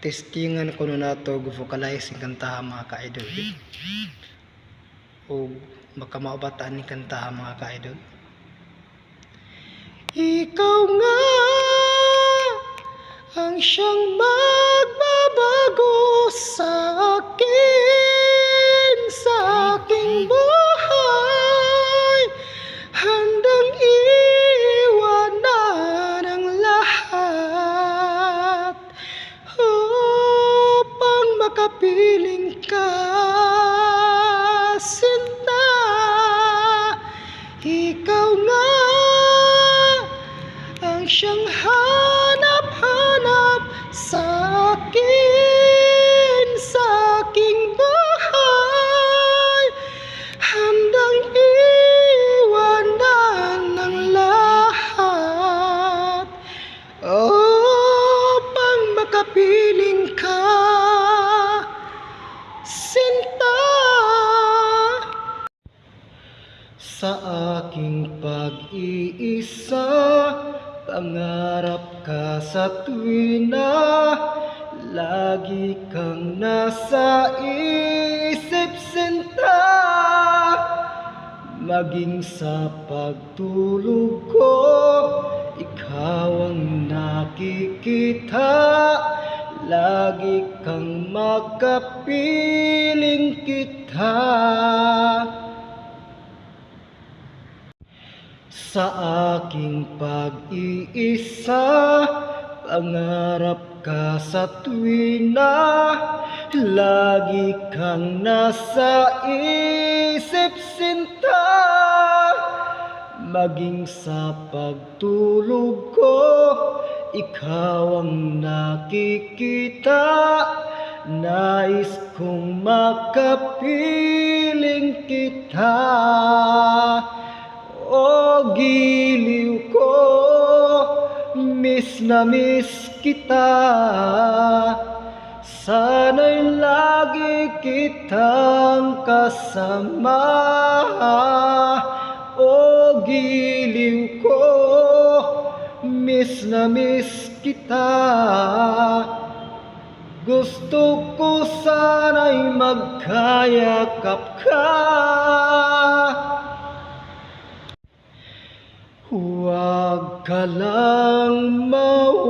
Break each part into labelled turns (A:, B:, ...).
A: testingan ko na nato vocalize ang kantaha mga ka-idol. O baka maubataan ni kantaha mga ka-idol. Ikaw nga ang siyang magbabago sa akin, sa aking buhay, handang iwanan ang lahat upang makapiling ka, sinta. Ikaw nga ang siyang hanap-hanap sa akin, sa aking buhay, handang iwanan ng lahat upang makapiling ka, sinta. Sa aking pag-iisa, pangarap ka sa tuwina, lagi kang nasa isip, sinta. Maging sa pagtulog ko, ikaw ang nakikita, lagi kang makapiling kita. Sa aking pag-iisa, pangarap ka sa tuwina, lagi kang nasa isip, sinta. Maging sa pagtulog ko, ikaw ang nakikita, nais kong makapiling kita. O giliw ko, miss na miss kita, sana'y lagi kitang kasama. O giliw ko, miss na miss kita, gusto ko sana'y magkayakap ka. Huwag ka lang mawawala,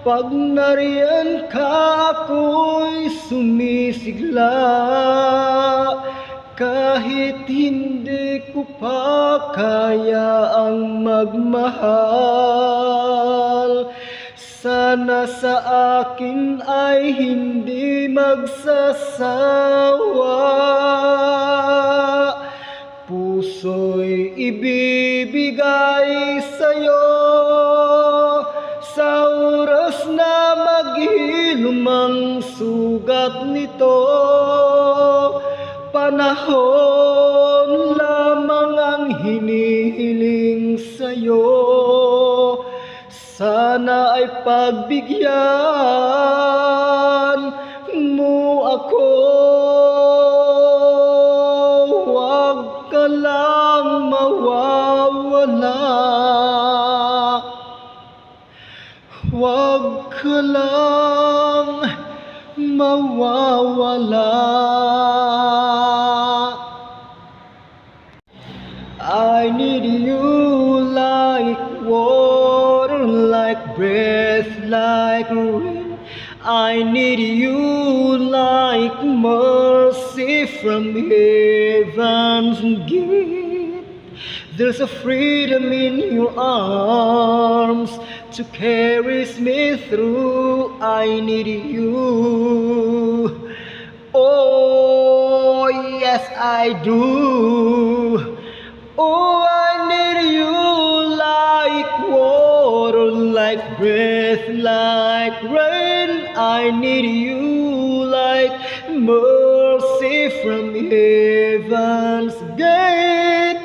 A: pag nariyan ka ako'y sumisigla. Kahit hindi ko pa kaya ang magmahal, sana sa akin ay hindi magsasawa. Puso'y ibibigay sa'yo sa oras na maghilom ang sugat nito. Panahon lamang ang hinihiling sa'yo, sana ay pagbigyan mo ako. Huwag ka lang mawawala, huwag ka lang mawawala. I need you like water, like breath, like rain. I need you like mercy from heaven's gate. There's a freedom in your arms to carry me through. I need you. Oh, yes, I do. Oh, I need you like water, like breath, like rain. I need you like mercy from heaven's gate.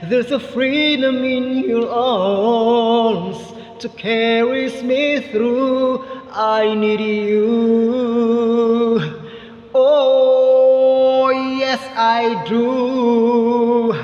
A: There's a freedom in your arms to carry me through. I need you. Oh, yes, I do.